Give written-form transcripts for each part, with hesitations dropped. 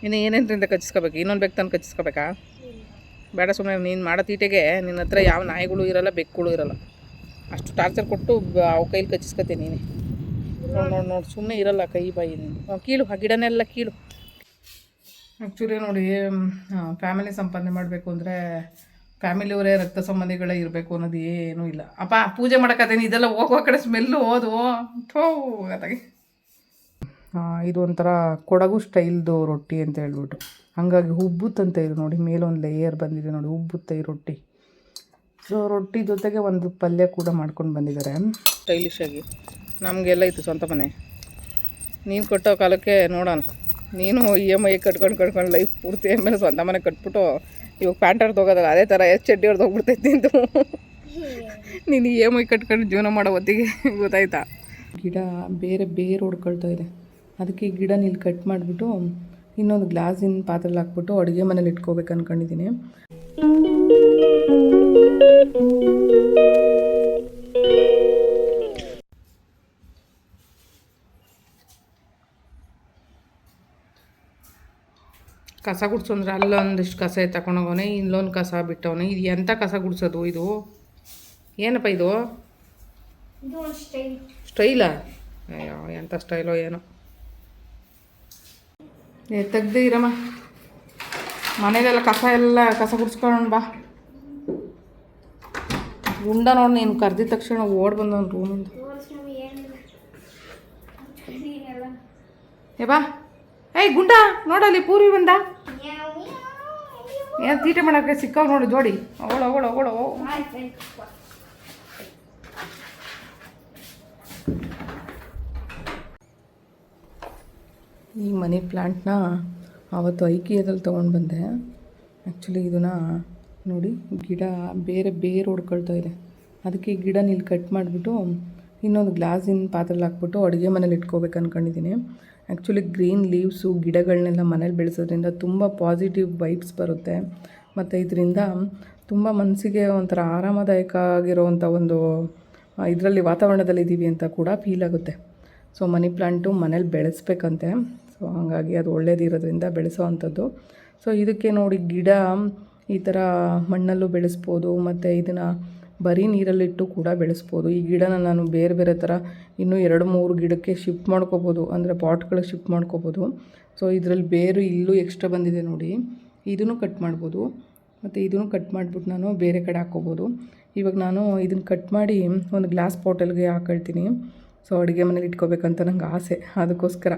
ಇನ್ನು ಏನೇನರಿಂದ ಕಚ್ಚಿಸ್ಕೋಬೇಕು? ಇನ್ನೊಂದು ಬೇಕು ತಂದು ಕಚ್ಚಿಸ್ಕೋಬೇಕಾ? ಬೇಡ, ಸುಮ್ಮನೆ ನೀನು ಮಾಡೋ ತೀಟೆಗೆ ನಿನ್ನ ಹತ್ರ ಯಾವ ನಾಯಿಗಳು ಇರೋಲ್ಲ, ಬೆಕ್ಕುಗಳು ಇರೋಲ್ಲ. ಅಷ್ಟು ಟಾರ್ಚರ್ ಕೊಟ್ಟು ಅವು ಕೈಲಿ ಕಚ್ಚಿಸ್ಕೊತೀನಿ ನೀನೆ. ನೋಡಿ ಸುಮ್ಮನೆ ಇರೋಲ್ಲ ಕೈ ಬಾಯಿ ನೀನು. ಕೀಳು ಆ ಗಿಡನೆಲ್ಲ ಕೀಳು. ಆ್ಯಕ್ಚುಲಿ ನೋಡಿ, ಫ್ಯಾಮಿಲಿ ಸಂಪಾದನೆ ಮಾಡಬೇಕು ಅಂದರೆ ಫ್ಯಾಮಿಲಿಯವರೇ ರಕ್ತ ಸಂಬಂಧಿಗಳೇ ಇರಬೇಕು ಅನ್ನೋದು ಏನೂ ಇಲ್ಲ. ಅಪ್ಪ ಪೂಜೆ ಮಾಡೋಕ್ಕಾದೇನು, ಇದೆಲ್ಲ ಹೋಗುವ ಕಡೆ ಸ್ಮೆಲ್ಲು ಓದು ಅದಾಗಿ. ಇದು ಒಂಥರ ಕೊಡಗು ಸ್ಟೈಲ್ದು ರೊಟ್ಟಿ ಅಂತ ಹೇಳ್ಬಿಟ್ಟು, ಹಾಗಾಗಿ ಉಬ್ಬುತ್ತಂತೆ ಇದು ನೋಡಿ. ಮೇಲೊಂದು ಲೇಯರ್ ಬಂದಿದೆ ನೋಡಿ, ಉಬ್ಬುತ್ತೆ ಈ ರೊಟ್ಟಿ. ಸೊ ರೊಟ್ಟಿ ಜೊತೆಗೆ ಒಂದು ಪಲ್ಯ ಕೂಡ ಮಾಡ್ಕೊಂಡು ಬಂದಿದ್ದಾರೆ ಸ್ಟೈಲಿಶಾಗಿ. ನಮಗೆಲ್ಲ ಇತ್ತು ಸ್ವಂತ ಮನೆ. ನೀನು ಕಟ್ಟೋ ಕಾಲಕ್ಕೆ ನೋಡೋಣ, ನೀನು EMI ಕಟ್ಕೊಂಡು ಲೈಫ್ ಪೂರ್ತಿ ಆಮೇಲೆ ಸ್ವಂತ ಮನೆ ಕಟ್ಬಿಟ್ಟು ಇವಾಗ ಪ್ಯಾಂಟರ್ದು ಹೋಗೋದಲ್ಲ, ಅದೇ ಥರ ಚಡ್ಡಿ ಹೊಡೆದು ಹೋಗ್ಬಿಡ್ತೈತಿ ನಿಂತು. ನೀನು EMI ಕಟ್ಕೊಂಡು ಜೀವನ ಮಾಡೋ ಹೊತ್ತಿಗೆ ಗೊತ್ತಾಯ್ತಾ. ಗಿಡ ಬೇರೆ ಹೊಡ್ಕೊಳ್ತಾ ಇದೆ, ಅದಕ್ಕೆ ಈ ಗಿಡ ಇಲ್ಲಿ ಕಟ್ ಮಾಡಿಬಿಟ್ಟು ಇನ್ನೊಂದು ಗ್ಲಾಸಿನ ಪಾತ್ರೆಲಿ ಹಾಕ್ಬಿಟ್ಟು ಅಡುಗೆ ಮನೇಲಿ ಇಟ್ಕೋಬೇಕು ಅಂದ್ಕೊಂಡಿದ್ದೀನಿ. ಕಸ ಗುಡಿಸು ಅಂದರೆ ಅಲ್ಲೊಂದಿಷ್ಟು ಕಸ ತಗೊಂಡೋಗವನೆ, ಇಲ್ಲೊಂದು ಕಸ ಬಿಟ್ಟವನೆ. ಇದು ಎಂಥ ಕಸ ಗುಡಿಸೋದು? ಇದು ಏನಪ್ಪ ಇದು? ಸ್ಟೈಲಾ? ಅಯ್ಯೋ ಎಂಥ ಸ್ಟೈಲೋ ಏನೋ. ತೆಗ್ದು ಇರಮ್ಮ, ಮನೇಲೆಲ್ಲ ಕಸ ಗುಡಿಸ್ಕೊಂಡು ಬಾ. ಗುಂಡ ನೋಡಿ, ನೀನು ಕರೆದಿದ ತಕ್ಷಣ ಓಡ್ ಬಂದವನು ರೂಮಿಂದ. ಏ ಬಾ, ಏಯ್ ಗುಂಡ ನೋಡಲ್ಲಿ ಪೂರಿ ಬಂದ. ಏನು ತೀಟೆ ಮಾಡೋಕ್ಕೆ ಸಿಕ್ಕವ್ ನೋಡಿ ಜೋಡಿ. ಅವಳು ಈ ಮನಿ ಪ್ಲ್ಯಾಂಟ್ನ ಆವತ್ತು ಐಕಿಯದಲ್ಲಿ ತೊಗೊಂಡು ಬಂದೆ. ಆ್ಯಕ್ಚುಲಿ ಇದನ್ನು ನೋಡಿ, ಗಿಡ ಬೇರೆ ಹೊಡ್ಕೊಳ್ತಾ ಇದೆ, ಅದಕ್ಕೆ ಈ ಗಿಡನ ಇಲ್ಲಿ ಕಟ್ ಮಾಡಿಬಿಟ್ಟು ಇನ್ನೊಂದು ಗ್ಲಾಸಿನ ಪಾತ್ರೆಲಿ ಹಾಕ್ಬಿಟ್ಟು ಅಡುಗೆ ಮನೇಲಿ ಇಟ್ಕೋಬೇಕು ಅಂದ್ಕೊಂಡಿದ್ದೀನಿ. ಆ್ಯಕ್ಚುಲಿ ಗ್ರೀನ್ ಲೀವ್ಸು ಗಿಡಗಳನ್ನೆಲ್ಲ ಮನೇಲಿ ಬೆಳೆಸೋದ್ರಿಂದ ತುಂಬ ಪಾಸಿಟಿವ್ ವೈಬ್ಸ್ ಬರುತ್ತೆ, ಮತ್ತು ಇದರಿಂದ ತುಂಬ ಮನಸ್ಸಿಗೆ ಒಂಥರ ಆರಾಮದಾಯಕ ಆಗಿರೋವಂಥ ಒಂದು ಇದರಲ್ಲಿ ವಾತಾವರಣದಲ್ಲಿ ಇದ್ದೀವಿ ಅಂತ ಕೂಡ ಫೀಲ್ ಆಗುತ್ತೆ. ಸೊ ಮನಿ ಪ್ಲಾಂಟು ಮನೇಲಿ ಬೆಳೆಸ್ಬೇಕಂತೆ. ಸೊ ಹಾಗಾಗಿ ಅದು ಒಳ್ಳೇದಿರೋದ್ರಿಂದ ಬೆಳೆಸೋ ಅಂಥದ್ದು. ಸೊ ಇದಕ್ಕೆ ನೋಡಿ, ಗಿಡ ಈ ಥರ ಮಣ್ಣಲ್ಲೂ ಬೆಳೆಸ್ಬೋದು, ಮತ್ತು ಇದನ್ನು ಬರೀ ನೀರಲ್ಲಿಟ್ಟು ಕೂಡ ಬೆಳೆಸ್ಬೋದು. ಈ ಗಿಡನ ನಾನು ಬೇರೆ ಥರ ಇನ್ನೂ 2-3 ಗಿಡಕ್ಕೆ ಶಿಫ್ಟ್ ಮಾಡ್ಕೋಬೋದು, ಅಂದರೆ ಪಾಟ್ಗಳಿಗೆ ಶಿಫ್ಟ್ ಮಾಡ್ಕೋಬೋದು. ಸೊ ಇದರಲ್ಲಿ ಬೇರು ಇಲ್ಲೂ ಎಕ್ಸ್ಟ್ರಾ ಬಂದಿದೆ ನೋಡಿ, ಇದನ್ನು ಕಟ್ ಮಾಡ್ಬೋದು, ಮತ್ತು ಇದನ್ನು ಕಟ್ ಮಾಡಿಬಿಟ್ಟು ನಾನು ಬೇರೆ ಕಡೆ ಹಾಕ್ಕೋಬೋದು. ಇವಾಗ ನಾನು ಇದನ್ನು ಕಟ್ ಮಾಡಿ ಒಂದು ಗ್ಲಾಸ್ ಬಾಟಲ್ಗೆ ಹಾಕೊಳ್ತೀನಿ. ಸೊ ಅಡುಗೆ ಮನೇಲಿ ಇಟ್ಕೋಬೇಕಂತ ನಂಗೆ ಆಸೆ, ಅದಕ್ಕೋಸ್ಕರ.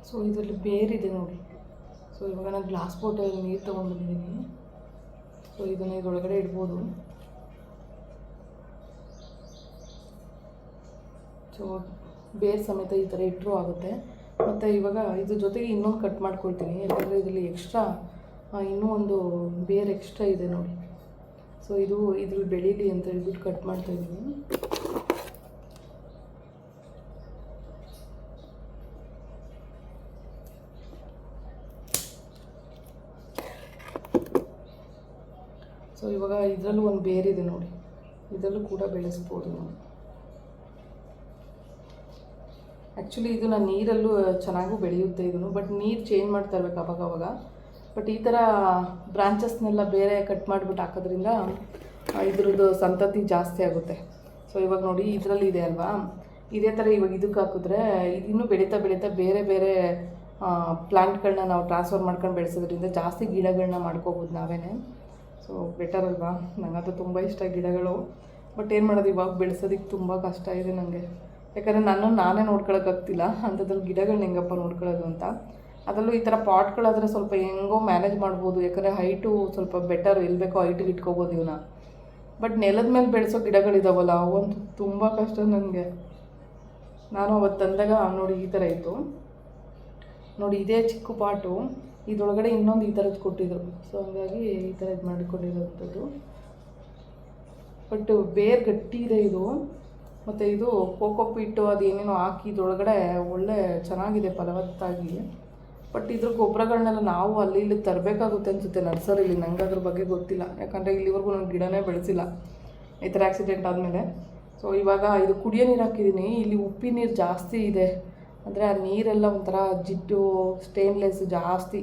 ಸೊ ಇದರಲ್ಲಿ ಬೇರಿದೆ ನೋಡಿ. ಸೊ ಇವಾಗ ನಾನು ಗ್ಲಾಸ್ ಬಾಟಲ್ ನೀರು ತೊಗೊಂಡ್ಬಂದಿದ್ದೀನಿ. ಸೊ ಇದನ್ನು ಇದರೊಳಗಡೆ ಇಡ್ಬೋದು. ಸೊ ಬೇರೆ ಸಮೇತ ಈ ಥರ ಇಟ್ಟರೂ ಆಗುತ್ತೆ. ಮತ್ತು ಇವಾಗ ಇದ್ರ ಜೊತೆಗೆ ಇನ್ನೊಂದು ಕಟ್ ಮಾಡ್ಕೊಳ್ತೀನಿ, ಯಾಕಂದರೆ ಇದರಲ್ಲಿ ಎಕ್ಸ್ಟ್ರಾ ಇನ್ನೂ ಒಂದು ಬೇರೆ ಎಕ್ಸ್ಟ್ರಾ ಇದೆ ನೋಡಿ. ಸೊ ಇದ್ರಲ್ಲಿ ಬೆಳೀಲಿ ಅಂತ ಹೇಳ್ಬಿಟ್ಟು ಕಟ್ ಮಾಡ್ತಾಯಿದ್ದೀನಿ. ಸೊ ಇವಾಗ ಇದರಲ್ಲೂ ಒಂದು ಬೇರಿದೆ ನೋಡಿ, ಇದರಲ್ಲೂ ಕೂಡ ಬೆಳೆಸ್ಬೋದು ನಾವು. ಆ್ಯಕ್ಚುಲಿ ಇದು ನಾನು ನೀರಲ್ಲೂ ಚೆನ್ನಾಗೂ ಬೆಳೆಯುತ್ತೆ ಇದನ್ನು, ಬಟ್ ನೀರು ಚೇಂಜ್ ಮಾಡ್ತಾ ಇರ್ಬೇಕು ಅವಾಗವಾಗ. ಬಟ್ ಈ ಥರ ಬ್ರಾಂಚಸ್ನೆಲ್ಲ ಬೇರೆ ಕಟ್ ಮಾಡಿಬಿಟ್ಟು ಹಾಕೋದ್ರಿಂದ ಇದ್ರದ್ದು ಸಂತತಿ ಜಾಸ್ತಿ ಆಗುತ್ತೆ. ಸೊ ಇವಾಗ ನೋಡಿ, ಇದರಲ್ಲಿ ಇದೆ ಅಲ್ವಾ, ಇದೇ ಥರ ಇವಾಗ ಇದಕ್ಕೆ ಹಾಕಿದ್ರೆ ಇನ್ನೂ ಬೆಳೀತಾ ಬೇರೆ ಪ್ಲಾಂಟ್ಗಳನ್ನ ನಾವು ಟ್ರಾನ್ಸ್ಫರ್ ಮಾಡ್ಕೊಂಡು ಬೆಳೆಸೋದ್ರಿಂದ ಜಾಸ್ತಿ ಗಿಡಗಳನ್ನ ಮಾಡ್ಕೋಬೋದು ನಾವೇ. ಸೊ ಬೆಟರ್ ಅಲ್ವಾ? ನನಗಂತೂ ತುಂಬ ಇಷ್ಟ ಗಿಡಗಳು. ಬಟ್ ಏನು ಮಾಡೋದು, ಇವಾಗ ಬೆಳೆಸೋದಕ್ಕೆ ತುಂಬ ಕಷ್ಟ ಇದೆ ನನಗೆ, ಯಾಕಂದರೆ ನಾನೇ ನೋಡ್ಕೊಳಕ್ಕಾಗ್ತಿಲ್ಲ. ಅಂಥದ್ರಲ್ಲಿ ಗಿಡಗಳನ್ನ ಹೆಂಗಪ್ಪ ನೋಡ್ಕೊಳ್ಳೋದು ಅಂತ. ಅದರಲ್ಲೂ ಈ ಥರ ಪಾಟ್ಗಳಾದರೆ ಸ್ವಲ್ಪ ಹೆಂಗೋ ಮ್ಯಾನೇಜ್ ಮಾಡ್ಬೋದು, ಯಾಕಂದರೆ ಹೈಟು ಸ್ವಲ್ಪ ಬೆಟರ್, ಎಲ್ಲಿ ಬೇಕೋ ಹೈಟಿಗೆ ಇಟ್ಕೋಬೋದು ಇವನ್ನ. ಬಟ್ ನೆಲದ ಮೇಲೆ ಬೆಳೆಸೋ ಗಿಡಗಳಿದಾವಲ್ಲ, ಅವಂತೂ ತುಂಬ ಕಷ್ಟ ನನಗೆ. ನಾನು ಅವತ್ತು ತಂದಾಗ ನೋಡಿ ಈ ಥರ ಇತ್ತು ನೋಡಿ, ಇದೇ ಚಿಕ್ಕ ಪಾಟು, ಇದರೊಳಗಡೆ ಇನ್ನೊಂದು ಈ ಥರದ್ದು ಕೊಟ್ಟಿದ್ರು. ಸೊ ಹಾಗಾಗಿ ಈ ಥರ ಇದು ಮಾಡಿಕೊಂಡಿರೋವಂಥದ್ದು. ಬಟ್ ಬೇರೆ ಗಟ್ಟಿ ಇದೆ ಇದು. ಮತ್ತು ಇದು ಕೋಕೋ ಪೀಟು ಅದೇನೇನೋ ಹಾಕಿ ಇದ್ರೊಳಗಡೆ ಒಳ್ಳೆ ಚೆನ್ನಾಗಿದೆ ಫಲವತ್ತಾಗಿ. ಬಟ್ ಇದ್ರ ಗೊಬ್ಬರಗಳನ್ನೆಲ್ಲ ನಾವು ಅಲ್ಲಿ ಇಲ್ಲಿ ತರಬೇಕಾಗುತ್ತೆ ಅನಿಸುತ್ತೆ ನರ್ಸರಿಲಿ. ನಂಗೆ ಅದ್ರ ಬಗ್ಗೆ ಗೊತ್ತಿಲ್ಲ, ಯಾಕಂದರೆ ಇಲ್ಲಿವರೆಗೂ ನಾನು ಗಿಡನೇ ಬೆಳೆಸಿಲ್ಲ ಈ ಥರ ಆಕ್ಸಿಡೆಂಟ್ ಆದಮೇಲೆ. ಸೊ ಇವಾಗ ಇದು ಕುಡಿಯೋ ನೀರು ಹಾಕಿದ್ದೀನಿ. ಇಲ್ಲಿ ಉಪ್ಪಿನ ನೀರು ಜಾಸ್ತಿ ಇದೆ, ಅಂದರೆ ಆ ನೀರೆಲ್ಲ ಒಂಥರ ಜಿಡ್ಡು ಸ್ಟೇನ್ಲೆಸ್ ಜಾಸ್ತಿ,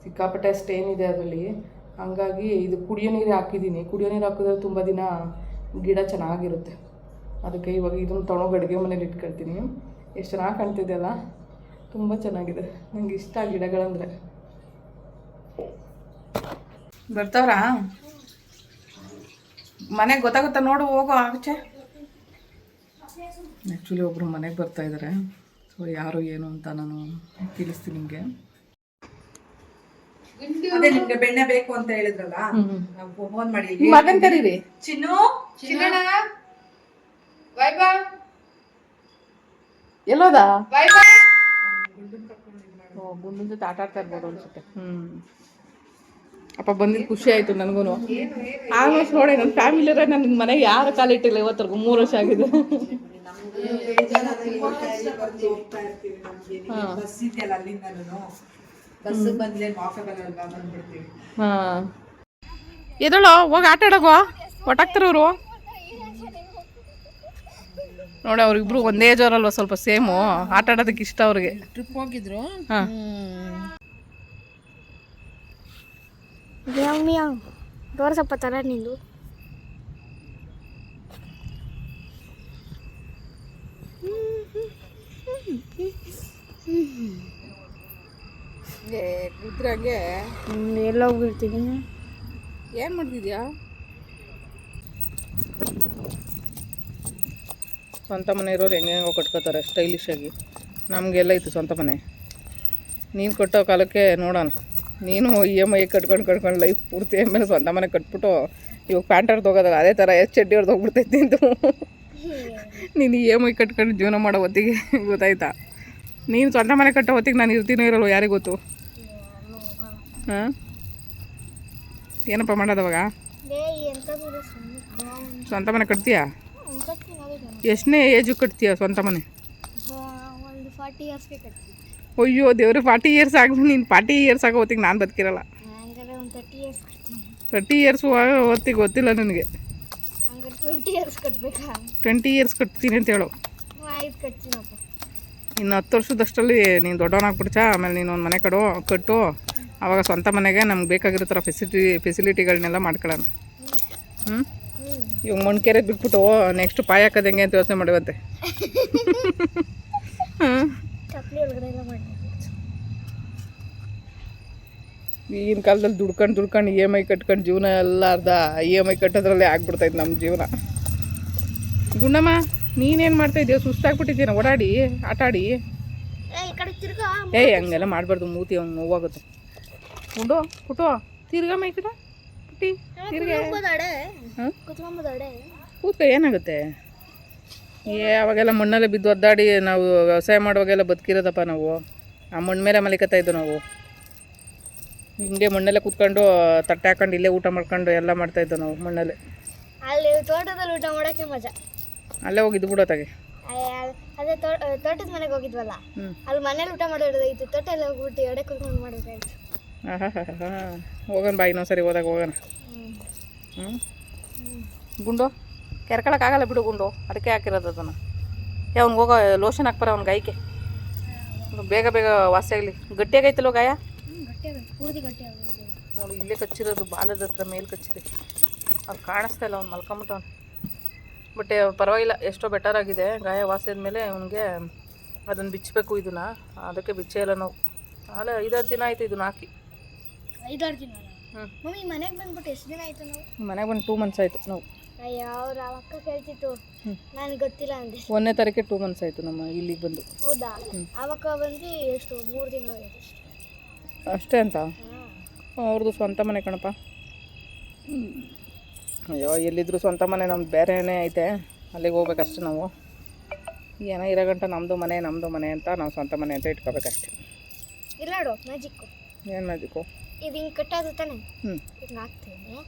ಸಿಕ್ಕಾಪಟ್ಟೆ ಸ್ಟೇನ್ ಇದೆ ಅದರಲ್ಲಿ. ಹಾಗಾಗಿ ಇದು ಕುಡಿಯೋ ನೀರು ಹಾಕಿದ್ದೀನಿ. ಕುಡಿಯೋ ನೀರು ಹಾಕಿದ್ರೆ ತುಂಬ ದಿನ ಗಿಡ ಚೆನ್ನಾಗಿರುತ್ತೆ. ಅದಕ್ಕೆ ಇವಾಗ ಇದನ್ನು ತೊಗೊಂಡೋಗಿ ಅಡುಗೆ ಮನೇಲಿ ಇಟ್ಕೊಳ್ತೀನಿ. ಎಷ್ಟು ಚೆನ್ನಾಗಿ ಕಾಣ್ತಿದೆಯಲ್ಲ, ತುಂಬ ಚೆನ್ನಾಗಿದೆ. ನನಗೆ ಇಷ್ಟ ಗಿಡಗಳಂದರೆ. ಬರ್ತಾವ್ರಾ ಮನೆಗೆ? ಗೊತ್ತಾಗುತ್ತಾ ನೋಡು, ಹೋಗೋ ಆಚೆ. ಆ್ಯಕ್ಚುಲಿ ಒಬ್ಬರು ಮನೆಗೆ ಬರ್ತಾಯಿದ್ದಾರೆ. ಸೊ ಯಾರು ಏನು ಅಂತ ನಾನು ತಿಳಿಸ್ತೀನಿ ನಿಮಗೆ. ಅದೇ ನಿಮ್ಗೆ ಬೆಣ್ಣೆ ಬೇಕು ಅಂತ ಹೇಳಿದ್ರಲ್ಲ, ಫೋನ್ ಮಾಡಿ ಮಗನ್ ಕರೀರಿ. ಚಿನ್ನು ಚಿನ್ನಣ್ಣ ಬಾಯ್ ಬಾ ಎಲ್ಲೋದ? ಬಾಯ್ ಬಾ. ಗುಂಡನ ಜೊತೆ ಆಟ ಆಡ್ತಾ ಇರ್ಬೋದು ಅನ್ಸುತ್ತೆ. ಅಪ್ಪ ಬಂದಿದ್ದು ಖುಷಿ ಆಯಿತು ನನಗೂ. ಆಲ್ಮೋಸ್ಟ್ ನೋಡಿ ನನ್ನ ಫ್ಯಾಮಿಲಿಯರೇ ನನ್ನ ಮನೆಗೆ ಯಾರು ಕಾಲಿಟ್ಟಿಲ್ಲ ಇವತ್ತರೆಗೂ. 3 ವರ್ಷ ಆಗಿದೆ. ಬಸ್ ಇದೆಯಲ್ಲ ಅಲ್ಲಿಂದ ಬಸ್ ಬಂದ್ರೆ ವಾಕಬಲ್ ಅಲ್ವಾ, ಬಂದ್ಬಿಡ್ತೀವಿ. ಹಾಂ, ಎದಳೋ ಹೋಗಿ ಆಟ ಆಡೋಗೋ. ಒಟ್ಟಾಗ್ತಾರೆ ಅವರು ನೋಡಿ. ಅವ್ರಿಬ್ರು ಒಂದೇ ಜೋರಲ್ವ, ಸ್ವಲ್ಪ ಸೇಮು. ಆಟ ಆಡೋದಕ್ಕೆ ಇಷ್ಟ ಅವ್ರಿಗೆ. ಟ್ರಿಪ್ ಹೋಗಿದ್ರು. ಹಾಂ, ತೋರ್ಸಪ್ಪ ತರ ನಿಂದು. ಗುದ್ರಾಗೆ ಎಲ್ಲ ಹೋಗ್ಬಿಡ್ತೀನಿ. ಏನು ಮಾಡ್ತಿದ್ಯಾ? ಸ್ವಂತ ಮನೆ ಇರೋರು ಹೆಂಗೆಂಗೋ ಕಟ್ಕೋತಾರೆ ಸ್ಟೈಲಿಶ್ ಆಗಿ. ನಮಗೆಲ್ಲ ಇತ್ತು ಸ್ವಂತ ಮನೆ. ನೀನು ಕಟ್ಟೋ ಕಾಲಕ್ಕೆ ನೋಡೋಣ. ನೀನು EMI ಕಟ್ಕೊಂಡು ಲೈಫ್ ಪೂರ್ತಿ ಆಮೇಲೆ ಸ್ವಂತ ಮನೆ ಕಟ್ಬಿಟ್ಟು ಇವಾಗ ಪ್ಯಾಂಟ್ ಹರ್ದು ಹೋಗೋದಲ್ಲ, ಅದೇ ಥರ ಚಡ್ಡಿ ಹೊಡೆದು ಹೋಗ್ಬಿಡ್ತೈತಿ ನಿಂತು. ನೀನು EMI ಕಟ್ಕೊಂಡು ಜೀವನ ಮಾಡೋ ಹೊತ್ತಿಗೆ ಗೊತ್ತಾಯ್ತಾ? ನೀನು ಸ್ವಂತ ಮನೆ ಕಟ್ಟೋ ಹೊತ್ತಿಗೆ ನಾನು ಇರ್ತೀನೋ ಇರೋಲ್ಲ ಯಾರಿಗೆ ಗೊತ್ತು. ಹಾಂ, ಏನಪ್ಪ ಮಾಡೋದವಾಗ? ಸ್ವಂತ ಮನೆ ಕಟ್ತೀಯಾ? ಎಷ್ಟನೇ ಏಜು ಕಟ್ತೀಯ ಸ್ವಂತ ಮನೆ? ಒಂದು 40 ಇಯರ್ಸ್ಗೆ ಕಟ್ತೀನಿ. ಅಯ್ಯೋ ದೇವ್ರೆ, 40 ಇಯರ್ಸ್ ಆಗಿ ನೀನು 40 ಇಯರ್ಸ್ ಆಗೋ ಹೊತ್ತಿಗೆ ನಾನು ಬದುಕಿರಲ್ಲ. ಹಂಗಾರೆ ಒಂದು 30 ಇಯರ್ಸ್ ಕಟ್ತೀನಿ. 30 ಇಯರ್ಸ್ ಹೊತ್ತಿಗೆ ಗೊತ್ತಿಲ್ಲ ನನಗೆ. ಹಂಗಾರೆ 20 ಇಯರ್ಸ್ ಕಟ್ಬೇಕಾ? 20 ಇಯರ್ಸ್ ಕಟ್ತೀನಿ ಅಂತ ಹೇಳು. ಆಯ್ತು ಕಟ್ತೀನಪ್ಪ. ಇನ್ನು 10 ವರ್ಷದಷ್ಟರಲ್ಲಿ ನೀನು ದೊಡ್ಡವನಾಗ್ಬಿಡ್ಚ. ಆಮೇಲೆ ನೀನು ಒಂದು ಮನೆ ಕಟ್ಟು. ಆವಾಗ ಸ್ವಂತ ಮನೆಗೆ ನಮ್ಗೆ ಬೇಕಾಗಿರೋ ಥರ ಫೆಸಿಲಿಟಿಗಳನ್ನೆಲ್ಲ ಮಾಡ್ಕೊಳ್ಳೋಣ. ಇವಾಗ ಮಣ್ಕೆರೆ ಬಿಟ್ಬಿಟ್ಟು ನೆಕ್ಸ್ಟ್ ಪಾಯ ಹಾಕೋದು ಹೆಂಗೆ ಅಂತ ಯೋಚನೆ ಮಾಡುವಂತೆ. ಚಪ್ಪಲಿ ಒಳಗಡೆ ಎಲ್ಲ ಮಾಡಿ ಈಗಿನ ಕಾಲದಲ್ಲಿ ದುಡ್ಕೊಂಡು EMI ಕಟ್ಕೊಂಡು ಜೀವನ ಎಲ್ಲ ಅರ್ಧ EMI ಕಟ್ಟೋದ್ರಲ್ಲೇ ಆಗ್ಬಿಡ್ತೈತೆ ನಮ್ಮ ಜೀವನ. ಗುಂಡಮ್ಮ, ನೀನೇನು ಮಾಡ್ತಾಯಿದ್ದೀಯ? ಸುಸ್ತಾಗ್ಬಿಟ್ಟಿದ್ದೀನ ಓಡಾಡಿ ಆಟ ಆಡಿ. ಹಂಗೆಲ್ಲ ಮಾಡಬಾರ್ದು, ಮೂತಿ ಅವ್ನು ನೋವಾಗುತ್ತೆ. ಗುಂಡು ಪುಟು ತಿರ್ಗಮ್ಮ ಈ ಕಡೆ ಪುಟ್ಟಿ ತಿರ್ಗೆ. ಕೂತ್ಕ, ಏನಾಗುತ್ತೆ? ಅವಾಗೆಲ್ಲ ಮಣ್ಣಲ್ಲೇ ಬಿದ್ದು ಒದ್ದಾಡಿ ನಾವು ವ್ಯವಸಾಯ ಮಾಡುವಾಗೆಲ್ಲ ಬದುಕಿರೋದಪ್ಪ ನಾವು. ಆ ಮಣ್ಣು ಮೇಲೆ ಮಲಿಕತ್ತಾ ಇದ್ದು ನಾವು. ಹಿಂಗೆ ಮಣ್ಣಲ್ಲೇ ಕೂತ್ಕೊಂಡು ತಟ್ಟೆ ಹಾಕೊಂಡು ಇಲ್ಲೇ ಊಟ ಮಾಡ್ಕೊಂಡು ಎಲ್ಲ ಮಾಡ್ತಾಯಿದ್ದೋ ನಾವು ಮಣ್ಣಲ್ಲೇ. ಅಲ್ಲಿ ತೋಟದಲ್ಲಿ ಊಟ ಮಾಡೋಕ್ಕೆ ಮಜಾ. ಅಲ್ಲೇ ಹೋಗಿದ್ದು ಬಿಡೋತಾಗೆ. ಅದೇ ತೋಟದ ಮನೆಗೆ ಹೋಗಿದ್ವಲ್ಲ, ಅಲ್ಲಿ ಮನೇಲಿ ಊಟ ಮಾಡೋದಾಗಿತ್ತು. ತೋಟದಲ್ಲಿ ಹೋಗ್ಬಿಟ್ಟು ಎಡೆ ಕುತ್ಕೊಂಡು ಮಾಡೋದಾಯ್ತು. ಹಾಂ, ಹೋಗೋಣ ಬಾ, ಇನ್ನೊಂದ್ಸರಿ ಹೋದಾಗ ಹೋಗೋಣ. ಗುಂಡು ಕೆರ್ಕೊಳಕ್ಕಾಗಲ್ಲ ಬಿಡು ಗುಂಡು, ಅದಕ್ಕೆ ಹಾಕಿರೋದು ಅದನ್ನು. ಅವ್ನಿಗೆ ಹೋಗೋ ಲೋಷನ್ ಹಾಕ್ಬಾರ ಅವ್ನಿಗೆ ಗಾಯಕ್ಕೆ. ಬೇಗ ವಾಸಿ ಆಗಲಿ. ಗಟ್ಟಿಯಾಗೈತಲ್ಲೋ ಗಾಯ? ಪೂರ್ತಿ ಗಟ್ಟಿ ಆಗೋದು ನೋಡಿ, ಇಲ್ಲೇ ಕಚ್ಚಿರೋದು, ಬಾಲದ ಹತ್ರ ಮೇಲೆ ಕಚ್ಚಿದೆ. ಅದು ಕಾಣಿಸ್ತಾ ಇಲ್ಲ, ಅವ್ನು ಮಲ್ಕೊಂಬಿಟ್ಟವನು. ಬಟ್ ಪರವಾಗಿಲ್ಲ, ಎಷ್ಟೋ ಬೆಟರ್ ಆಗಿದೆ. ಗಾಯ ವಾಸಿ ಆದಮೇಲೆ ಅವನಿಗೆ ಅದನ್ನು ಬಿಚ್ಚಬೇಕು. ಇದನ್ನು ಅದಕ್ಕೆ ಬಿಚ್ಚೇ ಇಲ್ಲ ನಾವು. ಅಲ್ಲ 5-6 ದಿನ ಆಯಿತು ಇದನ್ನು ಹಾಕಿ. 5-6 ದಿನ? ಮಮ್ಮಿ ಮನೆಗೆ ಬಂದ್ಬಿಟ್ಟು ಎಷ್ಟು ದಿನ ಆಯಿತು ನಾವು? ಮನೆಗೆ ಬಂದು 2 ಮಂತ್ಸ್ ಆಯಿತು ನಾವು. ಅಯ್ಯೋ, ಅವ್ರ ಅಕ್ಕ ಕೇಳ್ತಿತ್ತು, ನನಗೆ ಗೊತ್ತಿಲ್ಲ ಅಂದೆ. 1ನೇ ತಾರೀಕೆ 2 ಮಂತ್ಸ್ ಆಯಿತು ನಮ್ಮ ಇಲ್ಲಿಗೆ ಬಂದು. ಹೌದಾ? ಅವಕ್ಕ ಬಂದು ಎಷ್ಟು 3 ತಿಂಗಳು ಆಯಿತು ಅಷ್ಟೇ ಅಂತ? ಅವ್ರದ್ದು ಸ್ವಂತ ಮನೆ ಕಣಪ್ಪ. ಅಯ್ಯೋ, ಎಲ್ಲಿದ್ರು ಸ್ವಂತ ಮನೆ ನಮ್ದು ಬೇರೆನೇ ಐತೆ, ಅಲ್ಲಿಗೆ ಹೋಗ್ಬೇಕಷ್ಟೆ ನಾವು. ಏನೋ ಇರೋ ಗಂಟ ನಮ್ಮದು ಮನೆ ಅಂತ ನಾವು ಸ್ವಂತ ಮನೆ ಅಂತ ಇಟ್ಕೋಬೇಕಷ್ಟೆ. ಇಲ್ಲ ನೋಡು, ಮ್ಯಾಜಿಕ್ಕು. ಏನು ಮ್ಯಾಜಿಕ್ಕು? ಇದು ಹಿಂಗೆ ಕಟ್ಟೋದು ತಾನೆ. ಹ್ಞೂ, ಹಿಂಗೆ ಹಾಕ್ತೀನಿ,